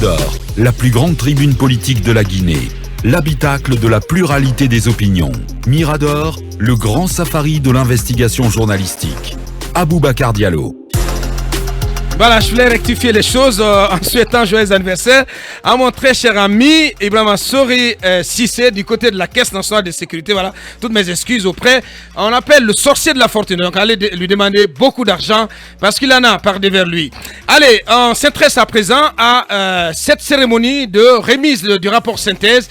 d'Or, la plus grande tribune politique de la Guinée, l'habitacle de la pluralité des opinions. Mirador, le grand safari de l'investigation journalistique. Aboubacar Diallo. Voilà, je voulais rectifier les choses en souhaitant joyeux anniversaire à mon très cher ami Ibrahima Sori Sissé du côté de la Caisse nationale de sécurité. Voilà, toutes mes excuses auprès. On appelle le sorcier de la fortune. Donc, allez lui demander beaucoup d'argent parce qu'il en a par devers lui. Allez, on s'intéresse à présent à cette cérémonie de remise du rapport synthèse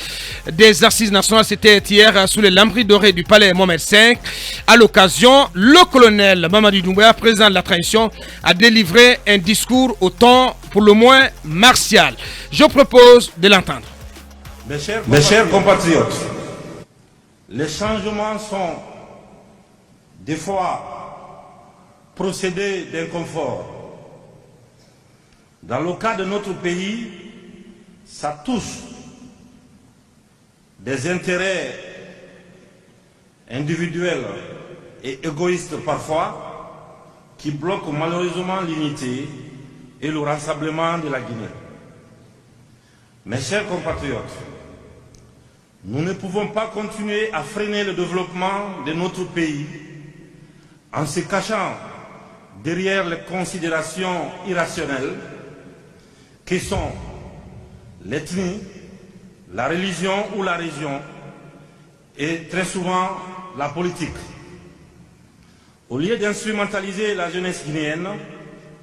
des assises nationales. C'était hier sous les lambris dorés du palais Mohamed V. À l'occasion, le colonel Mamadi Doumbouya, président de la transition, a délivré un discours au ton pour le moins martial. Je propose de l'entendre. Mes chers compatriotes, les changements sont des fois procédés d'inconfort. Dans le cas de notre pays, ça touche des intérêts individuels et égoïstes parfois, qui bloquent malheureusement l'unité et le rassemblement de la Guinée. Mes chers compatriotes, nous ne pouvons pas continuer à freiner le développement de notre pays en se cachant derrière les considérations irrationnelles qui sont l'ethnie, la religion ou la région et très souvent la politique. Au lieu d'instrumentaliser la jeunesse guinéenne,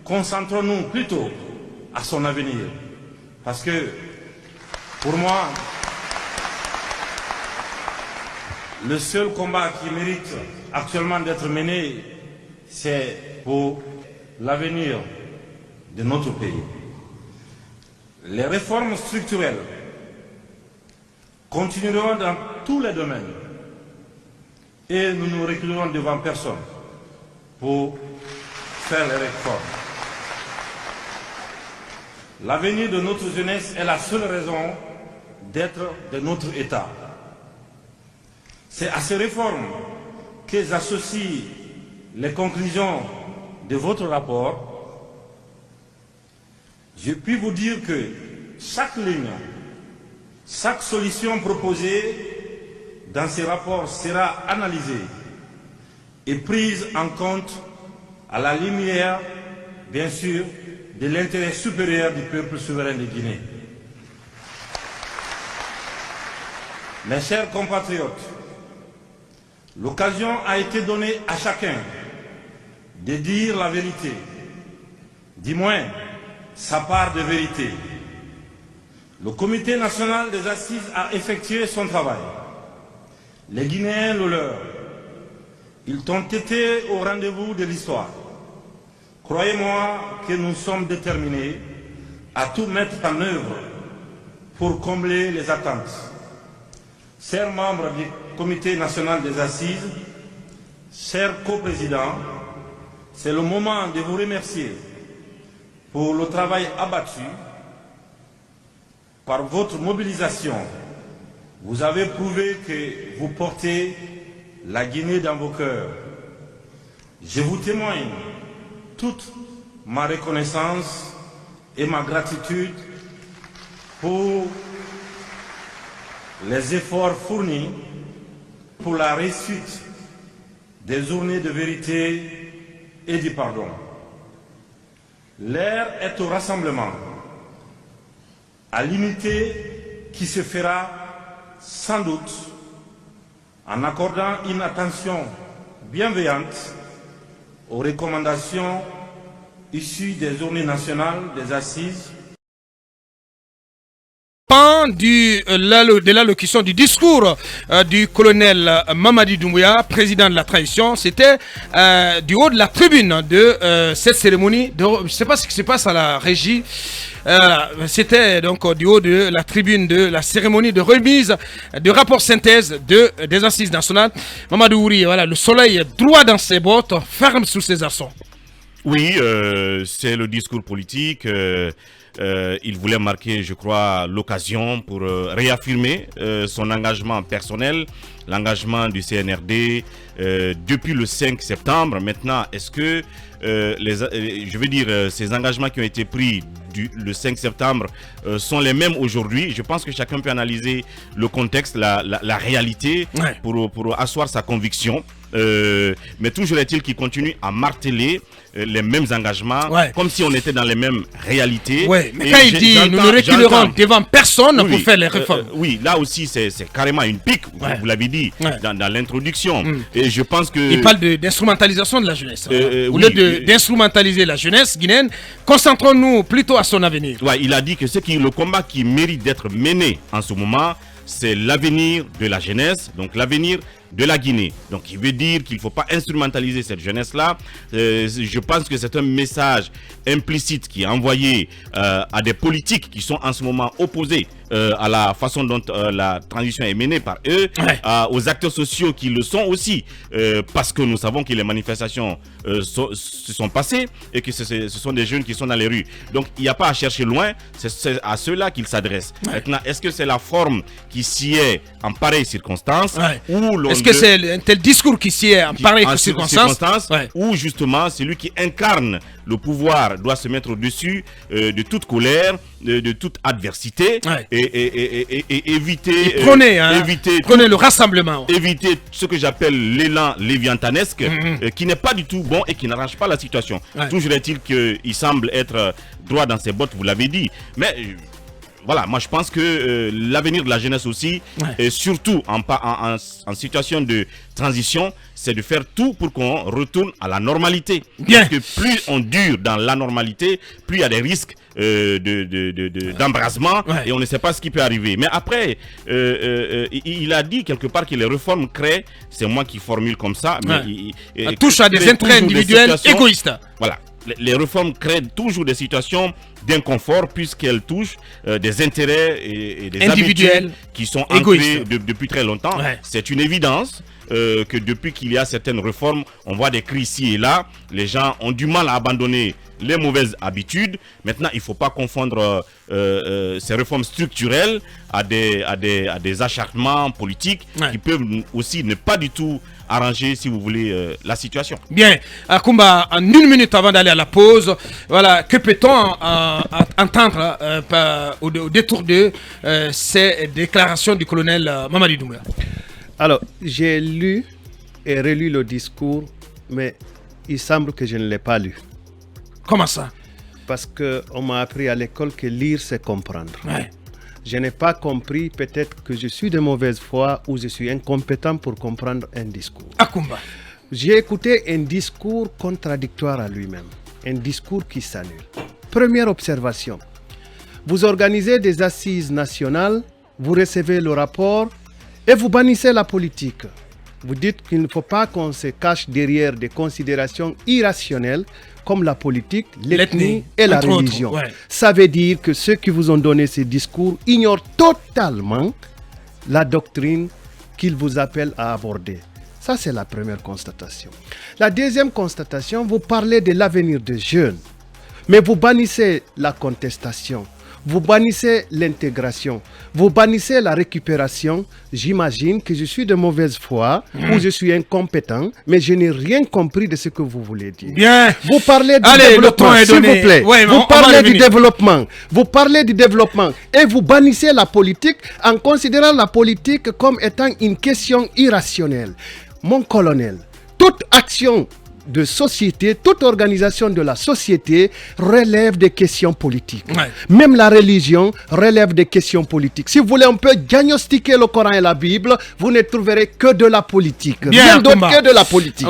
concentrons-nous plutôt à son avenir. Parce que, pour moi, le seul combat qui mérite actuellement d'être mené, c'est pour l'avenir de notre pays. Les réformes structurelles continueront dans tous les domaines et nous ne reculerons devant personne pour faire les réformes. L'avenir de notre jeunesse est la seule raison d'être de notre État. C'est à ces réformes que j'associe les conclusions de votre rapport. Je puis vous dire que chaque ligne, chaque solution proposée dans ces rapports sera analysée et prise en compte à la lumière, bien sûr, de l'intérêt supérieur du peuple souverain de Guinée. Mes chers compatriotes, l'occasion a été donnée à chacun de dire la vérité, du moins sa part de vérité. Le Comité national des assises a effectué son travail. Les Guinéens le leur. Ils ont été au rendez-vous de l'histoire. Croyez-moi que nous sommes déterminés à tout mettre en œuvre pour combler les attentes. Chers membres du Comité national des assises, chers coprésidents, c'est le moment de vous remercier pour le travail abattu. Par votre mobilisation, vous avez prouvé que vous portez la Guinée dans vos cœurs. Je vous témoigne toute ma reconnaissance et ma gratitude pour les efforts fournis pour la réussite des journées de vérité et du pardon. L'heure est au rassemblement, à l'unité qui se fera sans doute en accordant une attention bienveillante aux recommandations issues des journées nationales des assises. De l'allocution du discours du colonel Mamadi Doumbouya, président de la transition, c'était du haut de la tribune de cette cérémonie. Je ne sais pas ce qui se passe à la régie. C'était donc du haut de la tribune de la cérémonie de remise de rapport synthèse des assises nationales. Mamadou Ouri, voilà, le soleil est droit dans ses bottes, ferme sous ses arçons. Oui, c'est le discours politique. il voulait marquer, je crois, l'occasion pour réaffirmer son engagement personnel, l'engagement du CNRD depuis le 5 septembre. Maintenant, est-ce que ces engagements qui ont été pris le 5 septembre sont les mêmes aujourd'hui? Je pense que chacun peut analyser le contexte, la réalité pour asseoir sa conviction. Mais toujours est-il qu'il continue à marteler les mêmes engagements, comme si on était dans les mêmes réalités. Mais quand il dit nous ne reculerons devant personne pour faire les réformes. Oui, là aussi c'est carrément une pique, vous l'avez dit dans l'introduction. Et je pense que... Il parle d'instrumentalisation de la jeunesse. Au lieu d'instrumentaliser la jeunesse guinéenne, concentrons-nous plutôt à son avenir. Il a dit que le combat qui mérite d'être mené en ce moment, c'est l'avenir de la jeunesse, donc l'avenir de la Guinée. Donc il veut dire qu'il ne faut pas instrumentaliser cette jeunesse-là. Je pense que c'est un message implicite qui est envoyé à des politiques qui sont en ce moment opposés à la façon dont la transition est menée par eux, aux acteurs sociaux qui le sont aussi, parce que nous savons que les manifestations se sont passées et que ce sont des jeunes qui sont dans les rues. Donc il n'y a pas à chercher loin, c'est à ceux-là qu'il s'adresse. Maintenant, est-ce que c'est la forme qui s'y est en pareille circonstance ou est-ce que c'est un tel discours qui s'y est en pareille circonstance ou justement celui qui incarne le pouvoir doit se mettre au-dessus de toute colère, de toute adversité et éviter prenez le rassemblement, éviter ce que j'appelle l'élan léviathanesque qui n'est pas du tout bon et qui n'arrange pas la situation. Toujours est-il qu'il semble être droit dans ses bottes, vous l'avez dit, mais voilà, moi je pense que l'avenir de la jeunesse aussi, et surtout en situation de transition, c'est de faire tout pour qu'on retourne à la normalité. Parce que plus on dure dans l'anormalité, plus il y a des risques d'embrasement et on ne sait pas ce qui peut arriver. Mais après, il a dit quelque part que les réformes créent, c'est moi qui formule comme ça, mais touche à des intérêts individuels égoïstes. Voilà. Les réformes créent toujours des situations d'inconfort puisqu'elles touchent des intérêts et des individuels habitudes qui sont ancrés depuis très longtemps. C'est une évidence que depuis qu'il y a certaines réformes, on voit des cris ici et là. Les gens ont du mal à abandonner les mauvaises habitudes. Maintenant, il ne faut pas confondre ces réformes structurelles à des acharnements politiques qui peuvent aussi ne pas du tout arranger, si vous voulez, la situation. Bien, Akumba, en une minute avant d'aller à la pause, voilà, que peut-on entendre au détour de ces déclarations du colonel Mamadi Doumbouya? Alors, j'ai lu et relu le discours, mais il semble que je ne l'ai pas lu. Comment ça? Parce qu'on m'a appris à l'école que lire, c'est comprendre. Je n'ai pas compris, peut-être que je suis de mauvaise foi ou je suis incompétent pour comprendre un discours. Akumba. J'ai écouté un discours contradictoire à lui-même, un discours qui s'annule. Première observation, vous organisez des assises nationales, vous recevez le rapport et vous bannissez la politique. Vous dites qu'il ne faut pas qu'on se cache derrière des considérations irrationnelles comme la politique, l'ethnie et la religion. Ça veut dire que ceux qui vous ont donné ces discours ignorent totalement la doctrine qu'ils vous appellent à aborder. Ça, c'est la première constatation. La deuxième constatation, vous parlez de l'avenir des jeunes, mais vous bannissez la contestation. Vous bannissez l'intégration, vous bannissez la récupération. J'imagine que je suis de mauvaise foi ou je suis incompétent, mais je n'ai rien compris de ce que vous voulez dire. Bien. Vous parlez du développement, s'il vous plaît. Vous parlez du développement. Vous parlez du développement et vous bannissez la politique en considérant la politique comme étant une question irrationnelle. Mon colonel, toute action de société, toute organisation de la société relève des questions politiques. Même la religion relève des questions politiques. Si vous voulez, on peut diagnostiquer le Coran et la Bible, vous ne trouverez que de la politique. Rien d'autre que de la politique.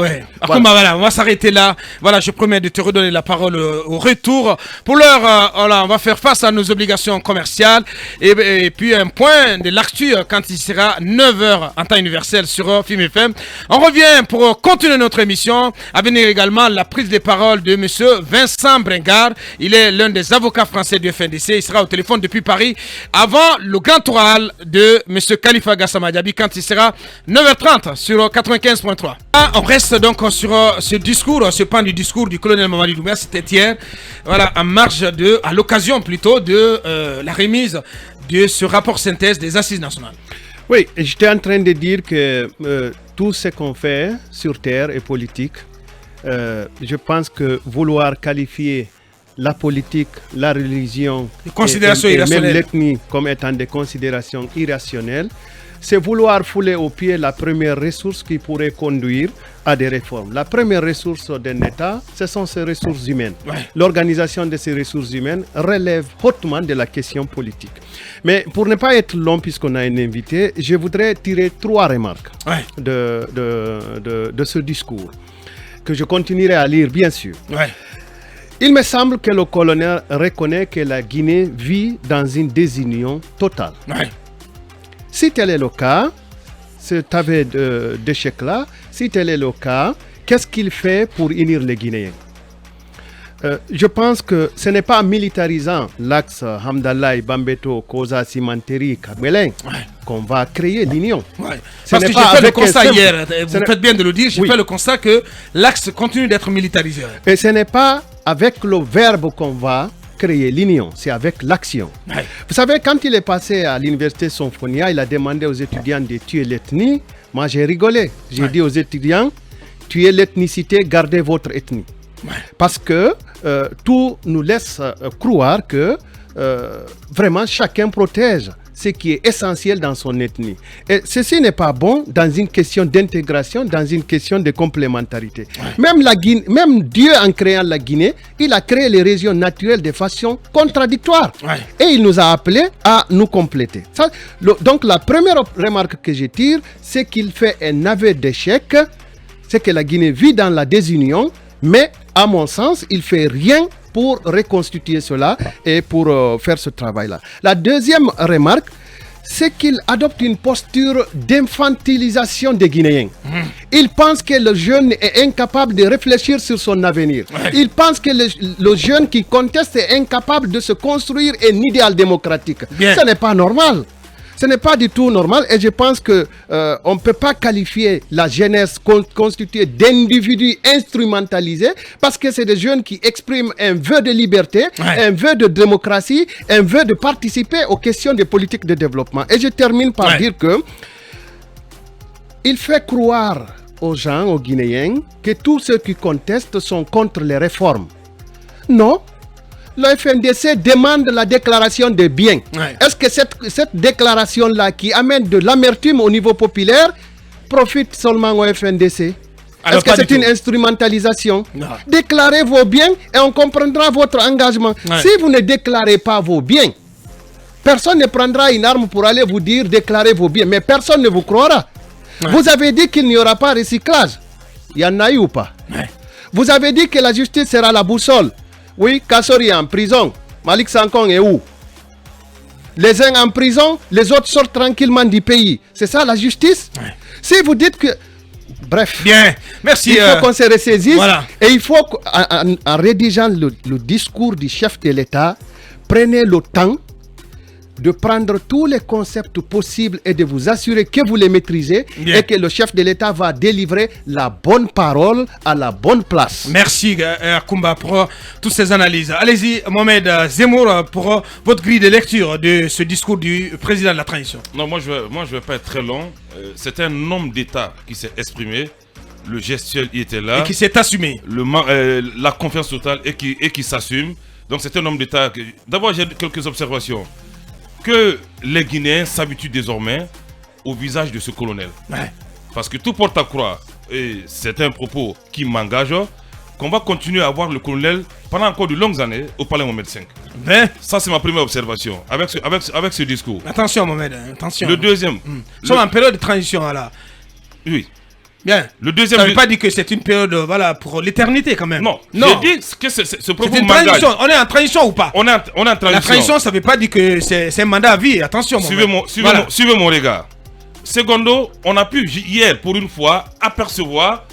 Voilà, on va s'arrêter là. Voilà, je promets de te redonner la parole au retour. Pour l'heure, on va faire face à nos obligations commerciales et puis un point de l'actu quand il sera 9h en temps universel sur FIM FM. On revient pour continuer notre émission avec À venir également la prise de parole de M. Vincent Bringard. Il est l'un des avocats français du FNDC. Il sera au téléphone depuis Paris avant le grand oral de M. Khalifa Gassama Diaby quand il sera 9h30 sur 95.3. On reste donc sur ce discours, ce pan du discours du colonel Mamadi Doumbouya. C'était hier, voilà, en marge de, à l'occasion plutôt de la remise de ce rapport synthèse des assises nationales. Oui, j'étais en train de dire que tout ce qu'on fait sur terre est politique. Je pense que vouloir qualifier la politique, la religion et même l'ethnie comme étant des considérations irrationnelles, c'est vouloir fouler au pied la première ressource qui pourrait conduire à des réformes. La première ressource d'un État, ce sont ses ressources humaines. Ouais. L'organisation de ces ressources humaines relève hautement de la question politique. Mais pour ne pas être long, puisqu'on a un invité, je voudrais tirer 3 remarques de ce discours, que je continuerai à lire, bien sûr. Ouais. Il me semble que le colonel reconnaît que la Guinée vit dans une désunion totale. Ouais. Si tel est le cas, cet aveu d'échec-là, si tel est le cas, qu'est-ce qu'il fait pour unir les Guinéens? Je pense que ce n'est pas en militarisant l'axe Hamdallah, Bambeto, Koza, Simanteri, Kabelin qu'on va créer l'union. Ouais. Parce que j'ai fait le constat hier, vous faites bien de le dire, j'ai fait le constat que l'axe continue d'être militarisé. Et ce n'est pas avec le verbe qu'on va créer l'union, c'est avec l'action. Ouais. Vous savez, quand il est passé à l'université Somphonia, il a demandé aux étudiants de tuer l'ethnie. Moi, j'ai rigolé. J'ai dit aux étudiants, tuez l'ethnicité, gardez votre ethnie. Ouais. Parce que tout nous laisse croire que vraiment chacun protège ce qui est essentiel dans son ethnie. Et ceci n'est pas bon dans une question d'intégration, dans une question de complémentarité. Ouais. Même Dieu, en créant la Guinée, il a créé les régions naturelles de façon contradictoire. Ouais. Et il nous a appelés à nous compléter. Donc la première remarque que je tire, c'est qu'il fait un aveu d'échec, c'est que la Guinée vit dans la désunion, mais à mon sens, il ne fait rien pour reconstituer cela et pour faire ce travail-là. La deuxième remarque, c'est qu'il adopte une posture d'infantilisation des Guinéens. Il pense que le jeune est incapable de réfléchir sur son avenir. Ouais. Il pense que le jeune qui conteste est incapable de se construire un idéal démocratique. Bien. Ce n'est pas normal. Ce n'est pas du tout normal et je pense qu'on ne peut pas qualifier la jeunesse constituée d'individus instrumentalisés parce que c'est des jeunes qui expriment un vœu de liberté, un vœu de démocratie, un vœu de participer aux questions des politiques de développement. Et je termine par dire que il fait croire aux gens, aux Guinéens, que tous ceux qui contestent sont contre les réformes. Non. Le FNDC demande la déclaration des biens. Ouais. Est-ce que cette déclaration-là qui amène de l'amertume au niveau populaire profite seulement au FNDC? Alors, est-ce que c'est une instrumentalisation? Non. Déclarez vos biens et on comprendra votre engagement. Ouais. Si vous ne déclarez pas vos biens, personne ne prendra une arme pour aller vous dire déclarez vos biens, mais personne ne vous croira. Ouais. Vous avez dit qu'il n'y aura pas recyclage. Il y en a eu ou pas? Ouais. Vous avez dit que la justice sera la boussole. Oui, Kassori est en prison. Malik Sankong est où? Les uns en prison, les autres sortent tranquillement du pays. C'est ça la justice? Ouais. Si vous dites que... Bref. Bien, merci. Il faut qu'on se ressaisisse. Voilà. Et il faut qu'en rédigeant le discours du chef de l'État, prenez le temps de prendre tous les concepts possibles et de vous assurer que vous les maîtrisez. Bien. Et que le chef de l'État va délivrer la bonne parole à la bonne place. Merci Akumba pour toutes ces analyses. Allez-y Mohamed Zemmour pour votre grille de lecture de ce discours du président de la transition. Non, moi je vais pas être très long. C'est un homme d'État qui s'est exprimé. Le gestuel il était là. Et qui s'est assumé. La confiance totale et qui s'assume. Donc c'est un homme d'État. D'abord j'ai quelques observations. Que les Guinéens s'habituent désormais au visage de ce colonel. Ouais. Parce que tout porte à croire, et c'est un propos qui m'engage, qu'on va continuer à voir le colonel pendant encore de longues années au Palais Mohamed V. Mais ça, c'est ma première observation avec ce discours. Attention, Mohamed, attention. Le deuxième. Nous sommes en période de transition, là. Oui. Bien. Le deuxième. Ça ne veut pas dire que c'est une période pour l'éternité quand même. Non. J'ai dit que ce propos m'engage. On est en transition ou pas? On est en transition. La transition, ça ne veut pas dire que c'est un mandat à vie. Attention. Suivez mon regard. Secondo, on a pu hier pour une fois apercevoir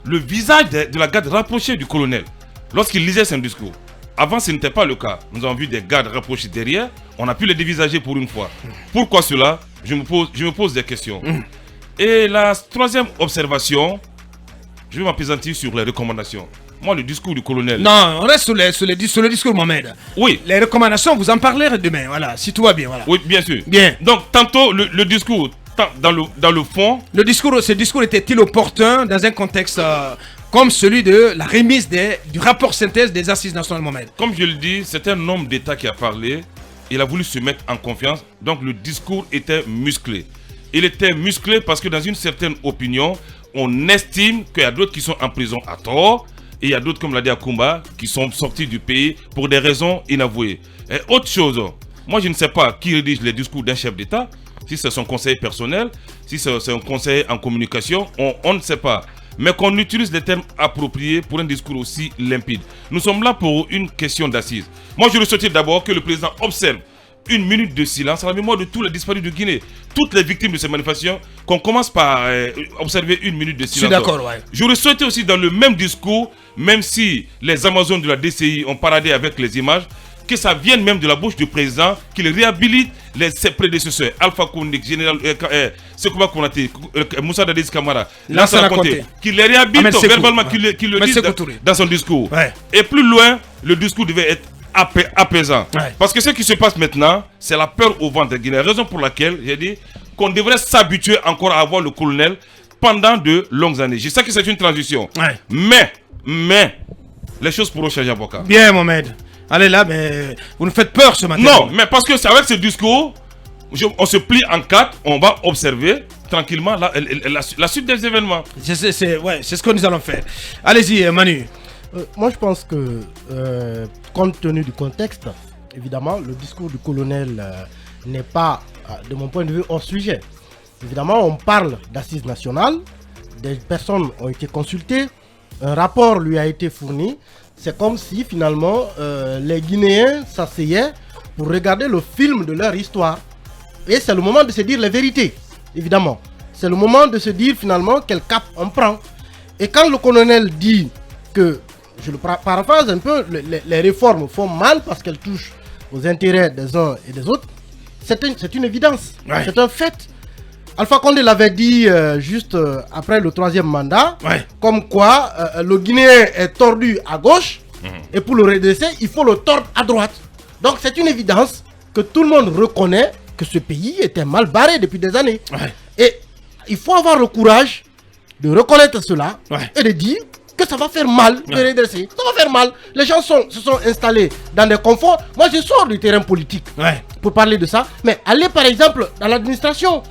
le visage de la garde rapprochée du colonel lorsqu'il lisait son discours. Avant, ce n'était pas le cas. Nous avons vu des gardes rapprochés derrière. On a pu les dévisager pour une fois. Pourquoi cela? Je me pose des questions. Et la troisième observation, je vais m'appesantir sur les recommandations. Moi, le discours du colonel... Non, on reste sur le discours, Mohamed. Oui. Les recommandations, vous en parlerez demain, voilà, si tout va bien. Voilà. Oui, bien sûr. Bien. Donc, tantôt, le discours, dans le fond... Ce discours était-il opportun dans un contexte comme celui de la remise du rapport synthèse des Assises nationales, Mohamed? Comme je le dis, c'est un homme d'État qui a parlé. Il a voulu se mettre en confiance. Donc, le discours était musclé. Il était musclé parce que dans une certaine opinion, on estime qu'il y a d'autres qui sont en prison à tort. Et il y a d'autres, comme l'a dit Akumba, qui sont sortis du pays pour des raisons inavouées. Et autre chose, moi je ne sais pas qui rédige les discours d'un chef d'État, si c'est son conseiller personnel, si c'est un conseiller en communication, on ne sait pas. Mais qu'on utilise les termes appropriés pour un discours aussi limpide. Nous sommes là pour une question d'assises. Moi je souhaite d'abord que le président observe une minute de silence à la mémoire de tous les disparus de Guinée, toutes les victimes de ces manifestations, qu'on commence par observer une minute de silence. Je suis d'accord, ouais. J'aurais souhaité aussi dans le même discours, même si les Amazones de la DCI ont paradé avec les images, que ça vienne même de la bouche du président, qu'il réhabilite ses prédécesseurs, Alpha Koundik, Général Sekouba Konaté, Moussa Dadis Kamara, Lansana Conté, qu'il les réhabilite verbalement, qu'il le dise dans son discours. Ouais. Et plus loin, le discours devait être apaisant. Ouais. Parce que ce qui se passe maintenant, c'est la peur au ventre des Guinéens. Raison pour laquelle j'ai dit qu'on devrait s'habituer encore à avoir le colonel pendant de longues années. Je sais que c'est une transition. Ouais. Mais, les choses pourront changer, avocat. Bien, Mohamed. Allez là, mais vous nous faites peur ce matin. Non, mais parce que c'est avec ce discours, on se plie en quatre, on va observer tranquillement la suite des événements. C'est ce que nous allons faire. Allez-y, Manu. Moi, je pense que, compte tenu du contexte, évidemment, le discours du colonel n'est pas, de mon point de vue, hors sujet. Évidemment, on parle d'assises nationales, des personnes ont été consultées, un rapport lui a été fourni. C'est comme si, finalement, les Guinéens s'asseyaient pour regarder le film de leur histoire. Et c'est le moment de se dire les vérités, évidemment. C'est le moment de se dire, finalement, quel cap on prend. Et quand le colonel dit que, je le paraphrase un peu, les réformes font mal parce qu'elles touchent aux intérêts des uns et des autres, c'est une évidence, ouais. C'est un fait. Alpha Condé l'avait dit juste après le 3e mandat, ouais. Comme quoi le Guinéen est tordu à gauche, et pour le redresser, il faut le tordre à droite. Donc c'est une évidence que tout le monde reconnaît que ce pays était mal barré depuis des années. Ouais. Et il faut avoir le courage de reconnaître cela, ouais. Et de dire que ça va faire mal de redresser. Ça va faire mal. Les gens se sont installés dans des conforts. Moi, je sors du terrain politique, ouais. Pour parler de ça. Mais allez, par exemple, dans l'administration.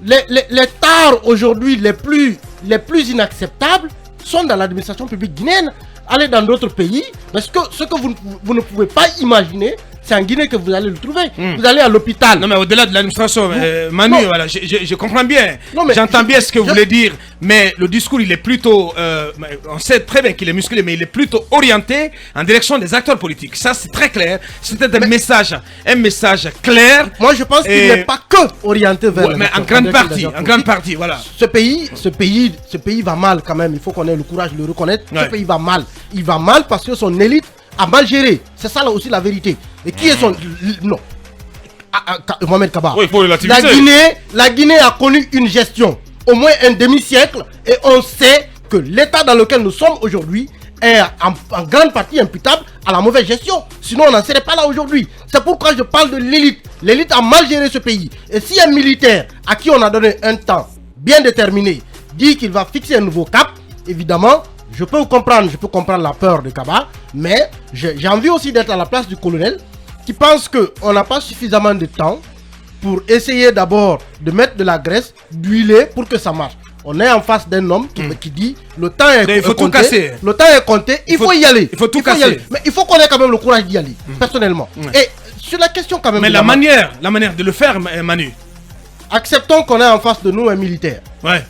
Les tares aujourd'hui les plus inacceptables sont dans l'administration publique guinéenne. Allez dans d'autres pays, parce que ce que vous ne pouvez pas imaginer, c'est en Guinée que vous allez le trouver. Vous allez à l'hôpital. Non, mais au-delà de l'administration, Manu, voilà, je comprends bien. J'entends bien ce que vous voulez dire, mais le discours, il est plutôt... on sait très bien qu'il est musclé, mais il est plutôt orienté en direction des acteurs politiques. Ça, c'est très clair. C'était un message clair. Moi, je pense qu'il n'est pas que orienté vers... mais en grande partie, voilà. Ce pays va mal quand même. Il faut qu'on ait le courage de le reconnaître. Ouais. Ce pays va mal. Il va mal parce que son élite a mal géré. C'est ça là aussi la vérité. Et qui est son... Non. Mohamed Kaba. Oui, il faut relativiser. La Guinée a connu une gestion au moins un demi-siècle et on sait que l'état dans lequel nous sommes aujourd'hui est en grande partie imputable à la mauvaise gestion. Sinon on n'en serait pas là aujourd'hui. C'est pourquoi je parle de l'élite. L'élite a mal géré ce pays. Et si un militaire à qui on a donné un temps bien déterminé dit qu'il va fixer un nouveau cap, évidemment... Je peux comprendre la peur de Kaba, mais j'ai envie aussi d'être à la place du colonel qui pense qu'on n'a pas suffisamment de temps pour essayer d'abord de mettre de la graisse, d'huiler pour que ça marche. On est en face d'un homme qui dit le temps est compté. Tout casser. Le temps est compté, il faut y aller. Il faut tout casser. Mais il faut qu'on ait quand même le courage d'y aller, personnellement. Et sur la question quand même... Mais la manière de le faire, Manu. Acceptons qu'on ait en face de nous un militaire. Ouais.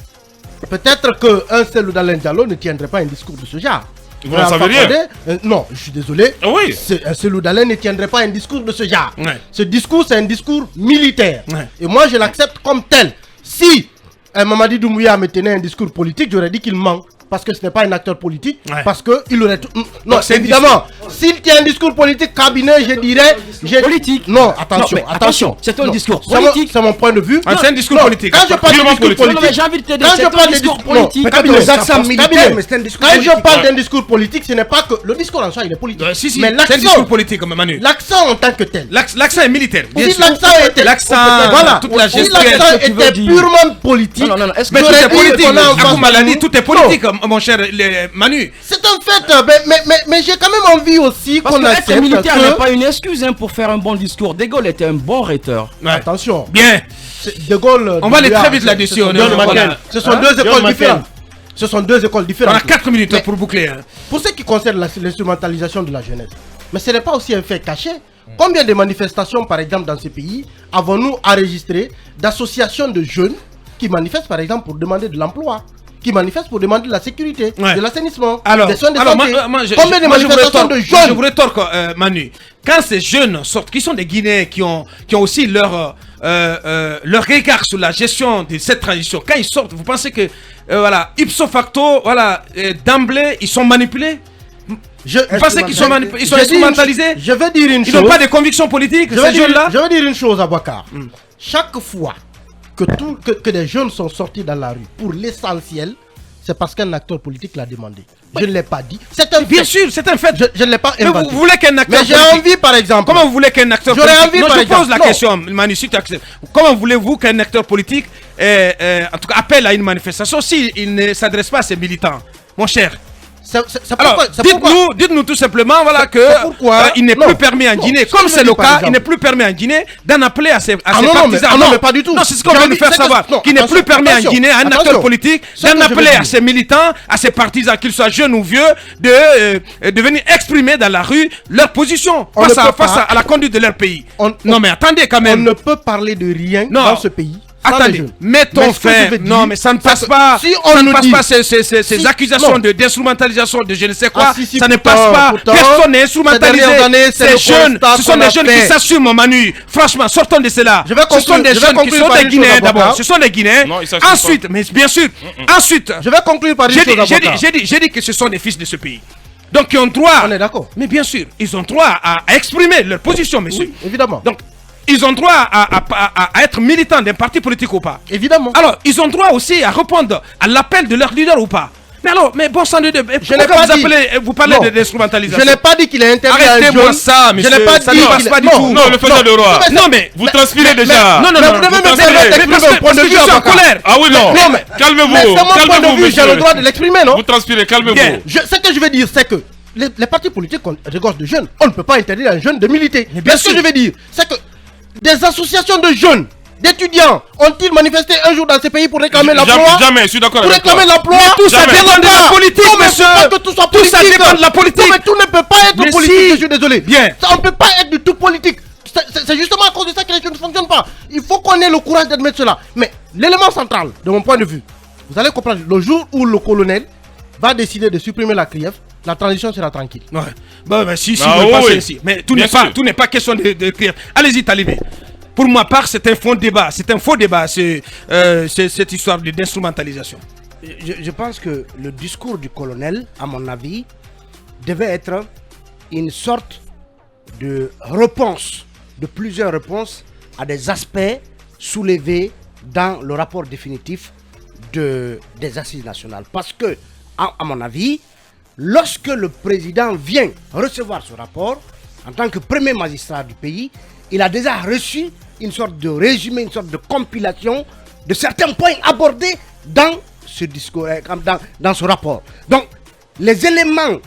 Peut-être qu'un Cellou Dalein Diallo ne tiendrait pas un discours de ce genre. Ça veut dire non, je suis désolé. Oui. Un Cellou Dalein ne tiendrait pas un discours de ce genre. Ouais. Ce discours, c'est un discours militaire. Ouais. Et moi, je l'accepte comme tel. Si Mamadi Doumbouya me tenait un discours politique, j'aurais dit qu'il ment. parce que ce n'est pas un acteur politique, Ouais. parce qu'il aurait tout... Non, Donc, c'est évidemment, s'il tient un discours politique cabinet, je dirais... Politique. Non, attention, Non, mais attention, c'est un Non, discours c'est mon- politique. C'est mon point de vue. Ah, c'est un discours Non, politique. Quand je parle de Purement discours politique. Non, mais politique... j'ai envie de te dire, Quand c'est je un parle de discours discours politique. non, Cabinet, les ça accents force militaires, cabinet, mais c'est un discours quand politique. je parle d'un discours politique, ce n'est pas que le discours en soi, il est politique. Si, si, mais c'est un discours l'accent, politique, comme Manu. l'accent en tant que tel. L'accent est militaire. Bien Si sûr. l'accent était, L'accent, voilà, toute la si gestion. l'accent Qu'est-ce que tu veux était dire purement politique, Non, non, non, est-ce que Mais tout j'aurais est dit politique. qu'on a en face Abou de Malani, nous. tout est politique, mon cher Manu. c'est un fait, mais j'ai quand même envie aussi Parce qu'on que être accepte militaire n'est que... pas une excuse pour faire un bon discours. De Gaulle était un bon rhéteur. Ouais. Attention, Bien. De Gaulle... On va aller Dieu, très vite là-dessus, ce sont on deux est- écoles- voilà. Ce sont Hein? deux John écoles McCain. différentes. Ce sont deux écoles On différentes. a 4 minutes Mais pour boucler. Hein. pour ce qui concerne l'instrumentalisation de la jeunesse, mais ce n'est pas aussi un fait caché. Combien de manifestations, par exemple, dans ces pays, avons-nous enregistré d'associations de jeunes qui manifestent, par exemple, pour demander de l'emploi, qui manifestent pour demander de la sécurité, Ouais. de l'assainissement, Alors, des soins de alors santé. moi, Combien de moi, je vous manifestations rétorque- de Je jeunes vous rétorque, Manu. Quand ces jeunes sortent, qui sont des Guinéens, qui ont aussi leur regard sur la gestion de cette transition, quand ils sortent, vous pensez que, voilà, ipso facto, voilà, d'emblée, ils sont manipulés? Vous pensez qu'ils sont manipulés, ils sont Je dis une- instrumentalisés? Je vais dire une Ils chose. n'ont pas de convictions politiques, ces jeunes-là? Je vais dire une chose à Bakar. Chaque fois que des jeunes sont sortis dans la rue, pour l'essentiel, c'est parce qu'un acteur politique l'a demandé. Je ne l'ai pas dit. C'est un Bien fait. sûr, c'est un fait. Je ne l'ai pas Mais inventé. vous voulez qu'un acteur Mais j'ai politique- envie, par exemple. Comment vous voulez qu'un acteur J'aurais politique... envie, Non, par je exemple- pose la non. question, Manu, si tu acceptes. Comment voulez-vous qu'un acteur politique, en tout cas, appelle à une manifestation s'il ne s'adresse pas à ses militants? Mon cher. C'est Alors, pourquoi... c'est pourquoi- dites-nous tout simplement voilà, que c'est pourquoi- il n'est non, plus permis en non, Guinée, ce comme que je c'est dis, le par cas, exemple. il n'est plus permis en Guinée d'en appeler à ses non, non, partisans. mais- non, mais pas du tout. Non, c'est ce qu'on J'ai vient envie- de faire c'est que- savoir. non, Qu'il n'est plus attention, permis en attention, Guinée à un acteur attention. politique Ce que d'en je veux appeler à dire. ses militants, à ses partisans, qu'ils soient jeunes ou vieux, de venir exprimer dans la rue leur position On ne face peut pas- à la conduite de leur pays. On- Non, mais attendez quand On même. ne peut parler de rien Non. dans ce pays. sans les Attendez, jeunes. mettons Mais ce que je fin. veux dire, Non, mais ça ne passe c'est que pas. si on ça ne nous passe dit- pas ces Si- accusations non. d'instrumentalisation de je ne sais quoi. Ah, si, ça ne pourtant, passe pas. pourtant, Personne n'est ces instrumentalisé. dernières années, c'est Ces le jeunes, constat ce sont qu'on des a jeunes fait. qui s'assument, mon Manu. Franchement, sortons de cela. Je vais Ce sont conclure- des je vais jeunes qui conclure sont par des une Guinéens chose, d'abord. Aboubacar. Ce sont des Guinéens. Non, ils s'assument Ensuite, mais bien sûr. Ensuite, Je vais conclure par une j'ai chose à Bakar. dit que ce sont des fils de ce pays. Donc, ils ont droit. On est d'accord. Mais bien sûr, ils ont droit à exprimer leur position, monsieur. Oui, évidemment. Donc, ils ont droit à être militants d'un parti politique ou pas. Évidemment. Alors, ils ont droit aussi à répondre à l'appel de leur leader ou pas. Mais alors, mais bon sang de Dieu, Je n'ai pourquoi pas dit. vous parlez Non. d'instrumentalisation? Je n'ai pas dit qu'il est interdit à un Arrêtez-moi jeune. ça, monsieur. Je n'ai pas Ça dit ne passe qu'il est- pas du tout. Non, le faisant de roi. Non, mais Vous transpirez déjà. Non, non, Mais non. vous devez vous me transpirez. permettre Mais d'exprimer parce mon que- point de parce que vue, je suis en Aboubacar. colère. Ah oui, non. Mais c'est mon Calmez-vous. point de Calmez-vous, vue, j'ai le monsieur. droit de l'exprimer, non? Vous transpirez, Bien. calmez-vous. Ce que je veux dire, c'est que les partis politiques regorgent de jeunes. On ne peut pas interdire à un jeune de militer. Mais bien Mais ce que sûr. je veux dire, c'est que des associations de jeunes, d'étudiants, ont-ils manifesté un jour dans ces pays pour réclamer l'emploi? Jamais, je suis d'accord Pour avec toi. réclamer l'emploi? Tout ça Jamais. dépend de la politique, Non, mais monsieur. faut pas que tout soit Tout ça politique. dépend de la politique. Non, mais tout ne peut pas être Mais politique, si. je suis désolé. Bien. Ça, on ne peut pas être du tout politique. C'est justement à cause de ça que les choses ne fonctionnent pas. Il faut qu'on ait le courage d'admettre cela. Mais l'élément central, de mon point de vue, vous allez comprendre, le jour où le colonel va décider de supprimer la CRIEF, la transition sera tranquille. Ouais. Bah, si, Ah vous le oui, pensez oui. ainsi. Mais tout Bien n'est pas, sûr. tout n'est pas question de crier. Allez-y, Talibé. Pour ma part, c'est un faux débat. C'est un faux débat, c'est cette histoire d'instrumentalisation. Je pense que le discours du colonel, à mon avis, devait être une sorte de réponse, de plusieurs réponses à des aspects soulevés dans le rapport définitif des assises nationales. Parce que, à mon avis, lorsque le président vient recevoir ce rapport, en tant que premier magistrat du pays, il a déjà reçu une sorte de résumé, une sorte de compilation de certains points abordés dans ce discours, dans ce rapport. Donc, les éléments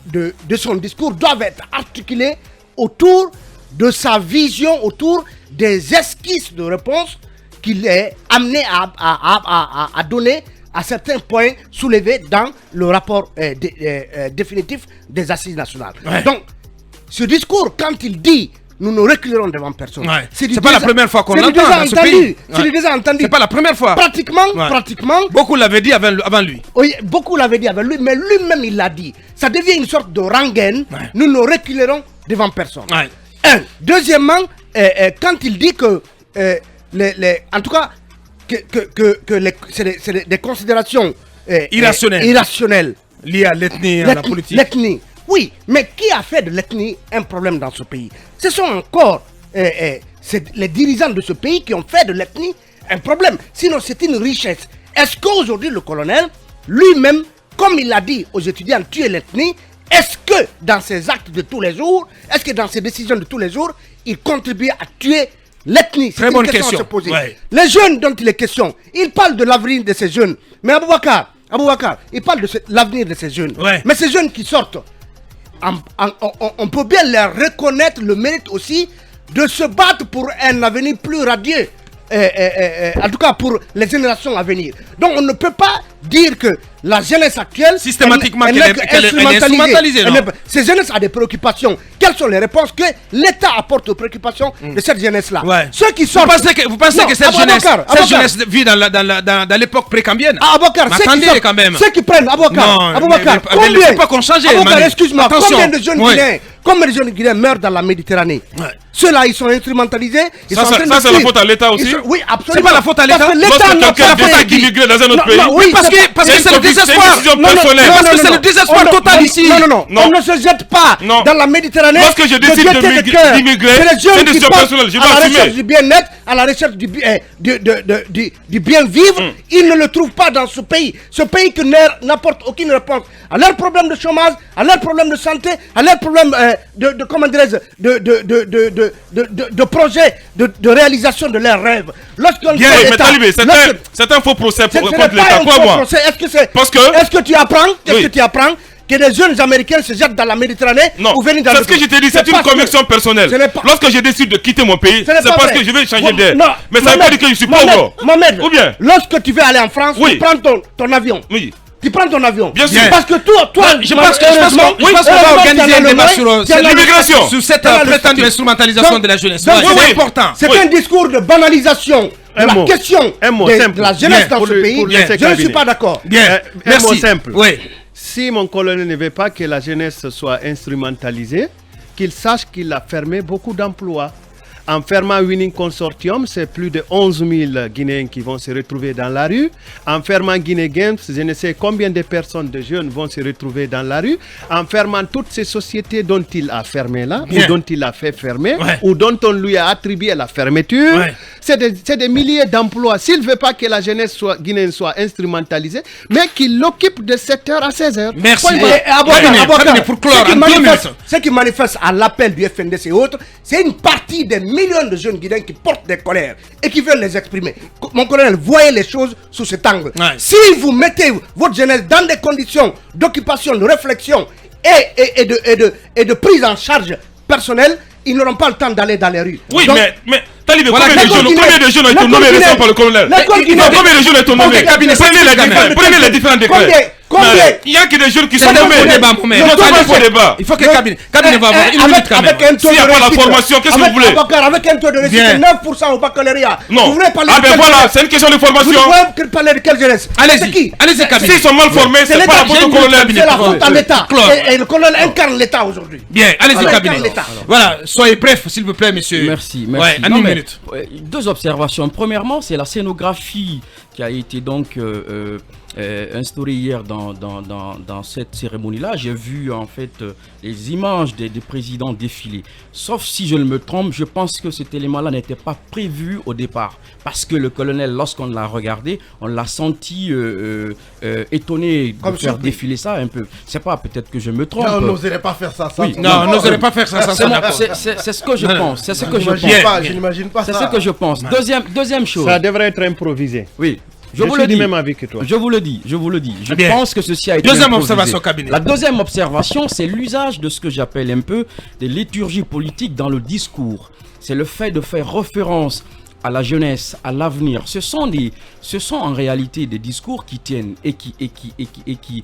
de son discours doivent être articulés autour de sa vision, autour des esquisses de réponse qu'il est amené à donner à certains points soulevés dans le rapport définitif des assises nationales. Ouais. Donc, ce discours, quand il dit nous ne reculerons devant personne, Ouais. du C'est pas la déjà- première fois qu'on c'est du l'entend déjà dans ce entendu. pays. C'est Ouais. du déjà entendu. C'est pas la première fois. Pratiquement, Ouais. pratiquement. Beaucoup l'avaient dit avant lui. Oui, beaucoup l'avaient dit avec lui, mais lui-même il l'a dit. Ça devient une sorte de rengaine. Ouais. Nous ne reculerons devant personne. Ouais. Un. Deuxièmement, quand il dit que, en tout cas, c'est des considérations irrationnels liés à l'ethnie et à la politique. L'ethnie, oui, mais qui a fait de l'ethnie un problème dans ce pays? Ce sont encore les dirigeants de ce pays qui ont fait de l'ethnie un problème. Sinon, c'est une richesse. Est-ce qu'aujourd'hui, le colonel, lui-même, comme il l'a dit aux étudiants, tuer l'ethnie, est-ce que dans ses actes de tous les jours, est-ce que dans ses décisions de tous les jours, il contribue à tuer l'ethnie? Très bonne question. À se poser. Ouais. Les jeunes dont il est question, il parle de l'avenir de ces jeunes. Mais Aboubakar, il parle de l'avenir de ces jeunes. Ouais. Mais ces jeunes qui sortent, on peut bien leur reconnaître le mérite aussi de se battre pour un avenir plus radieux. En tout cas pour les générations à venir. Donc on ne peut pas dire que la jeunesse actuelle systématiquement qu'elle est instrumentalisée. Ces jeunesses a des préoccupations. Quelles sont les réponses que l'État apporte aux préoccupations de cette jeunesse-là? Ceux qui sortent. Vous pensez que cette jeunesse vit dans l'époque précambienne? Aboubakar, quand même. Ceux qui prennent Aboubakar, combien? Il ne faut pas qu'on change. Excuse-moi, combien de jeunes Guinéens meurent dans la Méditerranée? Ceux-là, ils sont instrumentalisés. Ça, c'est la faute à l'État aussi? Oui, absolument. C'est pas la faute à l'État. Lorsque quelqu'un décide d'immigrer dans un autre pays. Oui, parce que c'est le désespoir. Parce que c'est le désespoir total ici. Non, on ne se jette pas dans la Méditerranée. Lorsque je décide d'immigrer, c'est une décision personnelle. Je dois assumer. À la recherche du bien-être, à la recherche du bien-vivre, ils ne le trouvent pas dans ce pays. Ce pays qui n'apporte aucune réponse à leurs problèmes de chômage, à leurs problèmes de santé, à leurs problèmes de projets, de réalisation de leurs rêves. Bien, mais Talibé, c'est un faux procès contre l'État. Quoi, moi? Est-ce que tu apprends que les jeunes Américains se jettent dans la Méditerranée? Non, c'est ce que je t'ai dit, c'est une conviction personnelle. Lorsque je décide de quitter mon pays, c'est parce que je vais changer d'air. Mais ça veut pas dire que je suis pauvre. Mohamed, ou bien, lorsque tu veux aller en France, tu prends ton avion. Oui. Tu prends ton avion. Bien sûr. Parce que toi, je pense qu'on va organiser un débat sur l'immigration, sur cette prétendue instrumentalisation de la jeunesse. C'est important. C'est un discours de banalisation de la question de la jeunesse dans ce pays. Je ne suis pas d'accord. Bien. Un mot simple. Oui. Si mon colonel ne veut pas que la jeunesse soit instrumentalisée, qu'il sache qu'il a fermé beaucoup d'emplois. En fermant Winning Consortium, c'est plus de 11 000 Guinéens qui vont se retrouver dans la rue. En fermant Guinée Games, je ne sais combien de personnes, de jeunes vont se retrouver dans la rue. En fermant toutes ces sociétés dont il a fermé là, ou dont il a fait fermer, ou dont on lui a attribué la fermeture, c'est des milliers d'emplois. S'il ne veut pas que la jeunesse guinéenne soit instrumentalisée, mais qu'il l'occupe de 7h à 16h. Merci. Pour clore, ce qui manifeste à l'appel du FNDC et autres, c'est une partie des millions de jeunes Guinéens qui portent des colères et qui veulent les exprimer. Mon colonel, voyez les choses sous cet angle. Si vous mettez votre jeunesse dans des conditions d'occupation, de réflexion et de prise en charge personnelle, ils n'auront pas le temps d'aller dans les rues. Oui, donc, mais Talibé, combien de jeunes ont été nommés récemment par le colonel? Combien de jeunes ont été nommés? Prenez les différents décrets. Il n'y a que des jeunes qui sont nommés. Il faut que cabinet va avoir une minute quand même. S'il n'y a pas la formation, qu'est-ce que vous voulez? Avec un taux de réussite de 9% au baccalauréat. Non. Ah ben voilà, c'est une question de formation. Vous voulez parler de quelle jeunesse? Allez-y, cabinet. S'ils sont mal formés, c'est pas la faute au colonel. C'est la faute à l'État. Et le colonel incarne l'État aujourd'hui. Bien, allez-y, cabinet. Voilà, soyez brefs, s'il vous plaît, monsieur. Merci. Une minute. Deux observations. Premièrement, c'est la scénographie qui a été donc instaurée hier dans cette cérémonie-là. J'ai vu en fait les images des présidents défiler. Sauf si je ne me trompe, je pense que cet élément-là n'était pas prévu au départ. Parce que le colonel, lorsqu'on l'a regardé, on l'a senti étonné de faire défiler ça un peu. C'est pas, peut-être que je me trompe. Non, on n'oserait pas faire ça. Non, on n'oserait pas faire ça. C'est ce que je pense. C'est ce que je pense. Je n'imagine pas ça. C'est ce que je pense. Deuxième chose. Ça devrait être improvisé. Oui. Je vous le dis. Même avis que toi. Je vous le dis. Je pense que ceci a été Deuxième observation cabinet. La deuxième observation, c'est l'usage de ce que j'appelle un peu des liturgies politiques dans le discours. C'est le fait de faire référence à la jeunesse, à l'avenir. Ce sont en réalité des discours qui tiennent et qui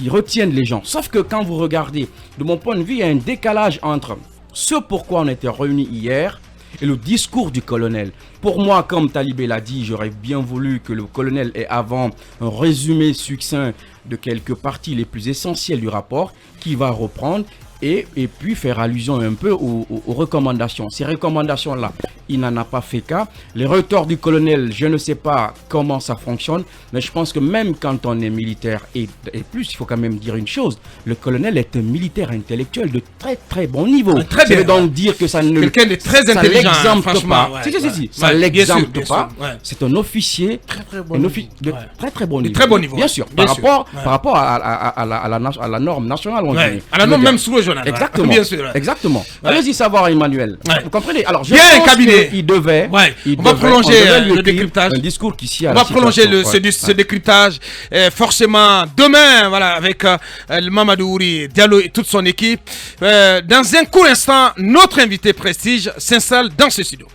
retiennent les gens. Sauf que quand vous regardez, de mon point de vue, il y a un décalage entre ce pourquoi on était réunis hier et le discours du colonel. Pour moi, comme Talibé l'a dit, j'aurais bien voulu que le colonel ait avant un résumé succinct de quelques parties les plus essentielles du rapport qui va reprendre et puis faire allusion un peu aux recommandations. Ces recommandations-là, il n'en a pas fait cas. Les retorts du colonel, je ne sais pas comment ça fonctionne, mais je pense que même quand on est militaire, et plus, il faut quand même dire une chose, le colonel est un militaire intellectuel de très très bon niveau. Très bien. Ça veut donc dire que ça ne Quelqu'un de très intelligent, l'exempte pas. Ça Ouais, l'exempte bien pas. sûr, ouais. C'est un officier très bon un niveau. de Ouais. très bon De niveau. très bon niveau, Bien ouais. sûr, Bien par sûr. rapport à la norme nationale. on Ouais. dit. À la norme même sous le journal. Exactement. Bien sûr. Ouais. Exactement. Ouais. Allez-y savoir, Emmanuel. Ouais. Vous comprenez? Alors, je Bien, pense cabinet. qu'il devait. Ouais. il On va devait- prolonger, on devait lui le écrire décryptage. Un discours qui s'y a On la va prolonger situation. ce décryptage forcément demain, voilà, avec le Mamadou Ouri, Diallo et toute son équipe. Dans un court instant, notre invité prestige s'installe dans ce studio.